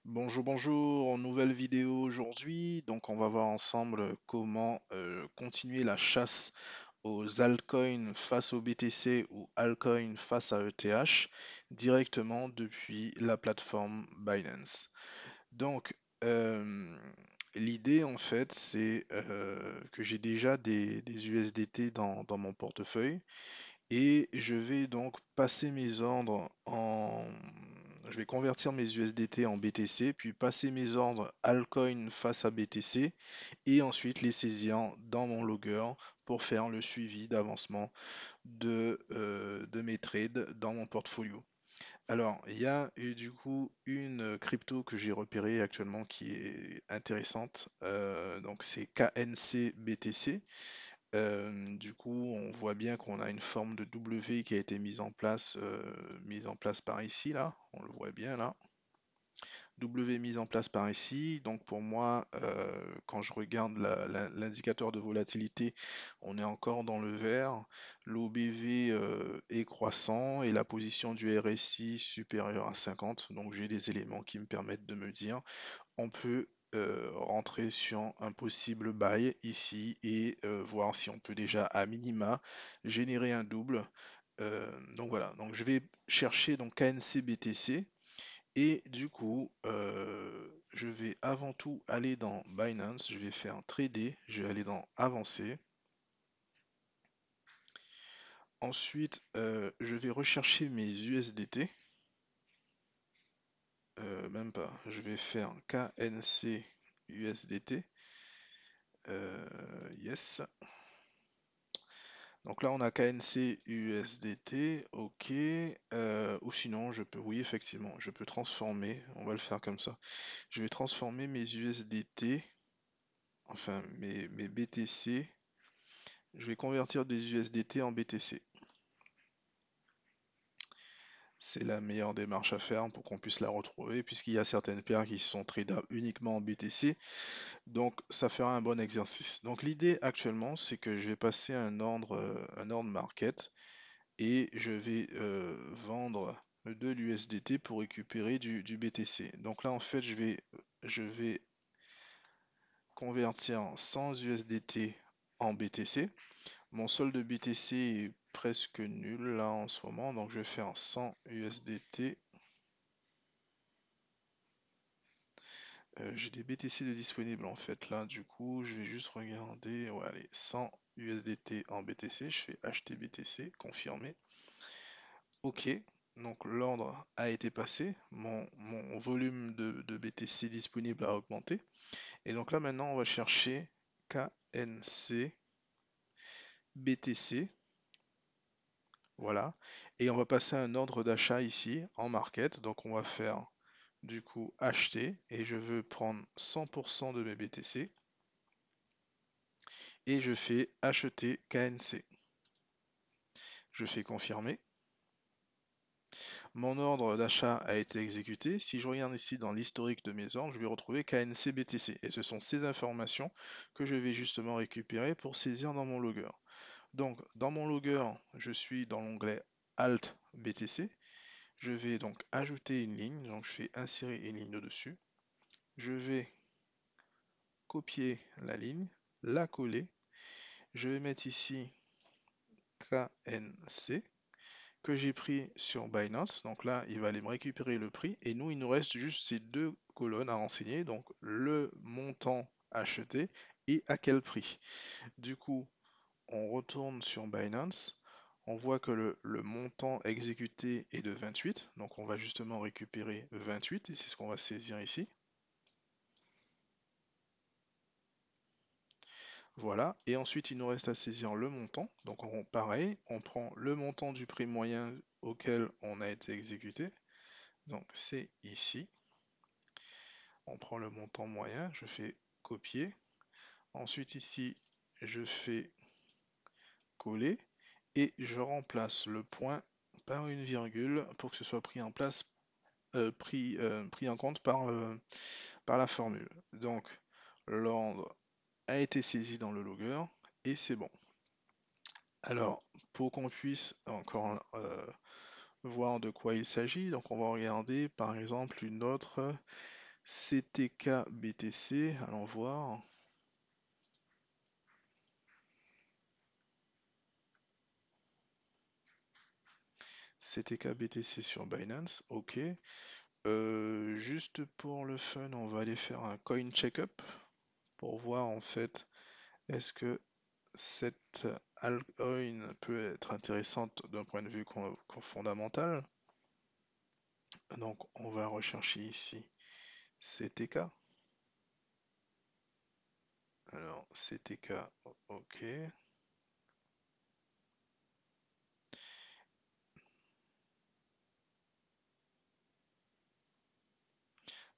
Bonjour, bonjour, nouvelle vidéo aujourd'hui. Donc, on va voir ensemble comment continuer la chasse aux altcoins face au BTC ou altcoins face à ETH directement depuis la plateforme Binance. Donc, euh, l'idée en fait, c'est que j'ai déjà des USDT dans mon portefeuille. Et je vais donc passer mes ordres en... Je vais convertir mes USDT en BTC, puis passer mes ordres altcoin face à BTC, et ensuite les saisir dans mon logger pour faire le suivi d'avancement de mes trades dans mon portfolio. Alors, il y a du coup une crypto que j'ai repérée actuellement qui est intéressante. Donc c'est KNC BTC. Du coup, on voit bien qu'on a une forme de W qui a été mise en place par ici, là. On le voit bien là. W mise en place par ici. Donc pour moi, quand je regarde l'indicateur de volatilité, on est encore dans le vert. L'OBV est croissant et la position du RSI supérieure à 50. Donc j'ai des éléments qui me permettent de me dire on peut rentrer sur un possible buy ici et voir si on peut déjà à minima générer un double. Donc voilà, donc je vais chercher donc KNC BTC et du coup je vais avant tout aller dans Binance, je vais faire trader, je vais aller dans avancer. Ensuite je vais rechercher mes USDT. Même pas, je vais faire KNC USDT. Yes. Donc là, on a KNC USDT, ok. Ou sinon, je peux, oui, effectivement, je peux transformer. On va le faire comme ça. Je vais transformer mes USDT, enfin mes BTC. Je vais convertir des USDT en BTC. C'est la meilleure démarche à faire pour qu'on puisse la retrouver, puisqu'il y a certaines paires qui sont tradables uniquement en BTC. Donc, ça fera un bon exercice. Donc, l'idée actuellement, c'est que je vais passer un ordre market. Et je vais vendre de l'USDT pour récupérer du BTC. Donc là, en fait, je vais convertir 100 USDT en BTC. Mon solde de BTC est presque nul là en ce moment, donc je vais faire 100 USDT. J'ai des BTC de disponibles en fait là, du coup, je vais juste regarder. Ouais, allez, 100 USDT en BTC. Je fais acheter BTC, confirmer. Ok, donc l'ordre a été passé, mon volume de BTC disponible a augmenté. Et donc là maintenant on va chercher KNC BTC, voilà. Et on va passer un ordre d'achat ici en market. Donc on va faire du coup acheter et je veux prendre 100% de mes BTC et je fais acheter KNC. Je fais confirmer. Mon ordre d'achat a été exécuté. Si je regarde ici dans l'historique de mes ordres, je vais retrouver KNC BTC. Et ce sont ces informations que je vais justement récupérer pour saisir dans mon logger. Donc, dans mon logger, je suis dans l'onglet Alt BTC. Je vais donc ajouter une ligne. Donc, je fais insérer une ligne au-dessus. Je vais copier la ligne, la coller. Je vais mettre ici KNC que j'ai pris sur Binance. Donc là, il va aller me récupérer le prix. Et nous, il nous reste juste ces deux colonnes à renseigner. Donc le montant acheté et à quel prix. Du coup, on retourne sur Binance. On voit que le montant exécuté est de 28. Donc on va justement récupérer 28 et c'est ce qu'on va saisir ici. Voilà, et ensuite il nous reste à saisir le montant. Donc pareil, on prend le montant du prix moyen auquel on a été exécuté. Donc c'est ici. On prend le montant moyen, je fais copier. Ensuite ici, je fais coller et je remplace le point par une virgule pour que ce soit pris en place, pris en compte par la formule. Donc l'ordre a été saisi dans le logger et c'est bon. Alors, pour qu'on puisse encore voir de quoi il s'agit, donc on va regarder par exemple une autre CTK BTC, allons voir. CTK BTC sur Binance, ok. Juste pour le fun, on va aller faire un coin check-up pour voir en fait est-ce que cette altcoin peut être intéressante d'un point de vue fondamental. Donc on va rechercher ici CTK. Alors CTK, ok.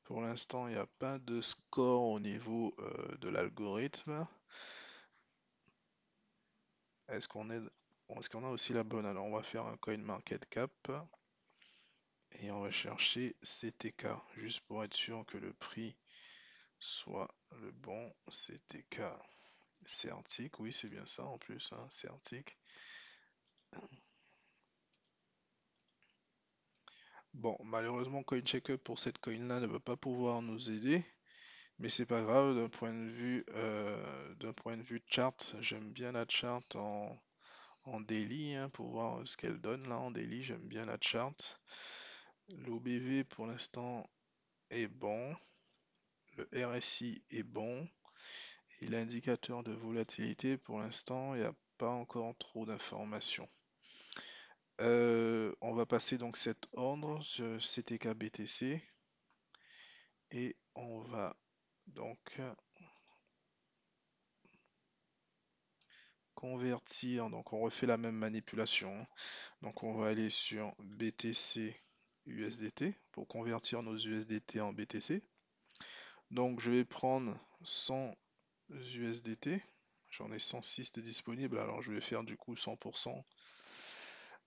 Pour l'instant, il n'y a pas de score au niveau de l'algorithme. Est-ce qu'on a aussi la bonne? Alors on va faire un coin market cap et on va chercher CTK juste pour être sûr que le prix soit le bon. CTK Certic, oui c'est bien ça en plus, hein, Certic. Bon, malheureusement CoinCheckup pour cette coin là ne va pas pouvoir nous aider, mais c'est pas grave d'un point de vue chart. J'aime bien la chart en daily hein, pour voir ce qu'elle donne là en daily. J'aime bien la chart. L'OBV pour l'instant est bon. Le RSI est bon. Et l'indicateur de volatilité pour l'instant, il n'y a pas encore trop d'informations. On va passer donc cet ordre sur CTK BTC et on va donc convertir. Donc on refait la même manipulation, hein. Donc on va aller sur BTC USDT pour convertir nos USDT en BTC. Donc je vais prendre 100 USDT. J'en ai 106 de disponibles, alors je vais faire du coup 100%.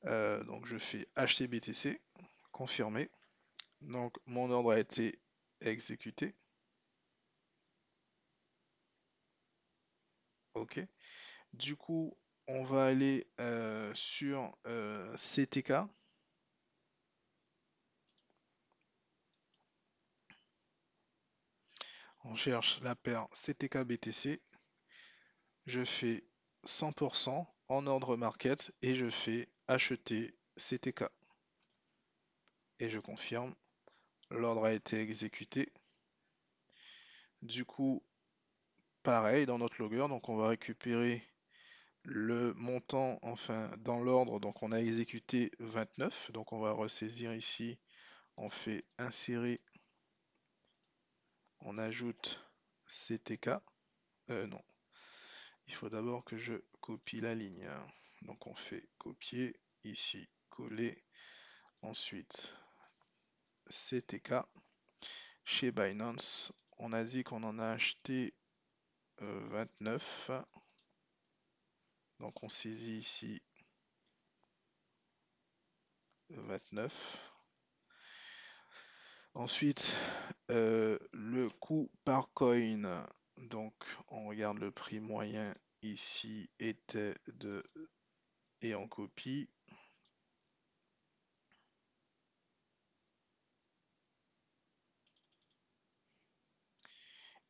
Donc je fais acheter BTC, confirmer. Donc mon ordre a été exécuté. Ok. Du coup, on va aller sur CTK. On cherche la paire CTK BTC. Je fais 100% en ordre market et je fais acheter CTK. Et je confirme, l'ordre a été exécuté. Du coup, pareil dans notre logger, donc on va récupérer le montant, enfin dans l'ordre, donc on a exécuté 29, donc on va ressaisir ici, on fait insérer, on ajoute CTK, non, il faut d'abord que je copie la ligne, donc on fait copier, ici, coller, ensuite CTK, chez Binance, on a dit qu'on en a acheté 29, donc on saisit ici 29. Ensuite, le coût par coin, donc on regarde le prix moyen ici était de et on copie.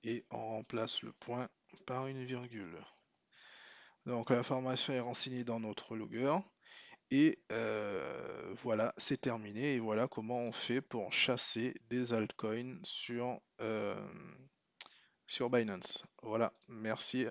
Et on remplace le point par une virgule. Donc l'information est renseignée dans notre logger. Et voilà, c'est terminé. Et voilà comment on fait pour chasser des altcoins sur Binance. Voilà, merci.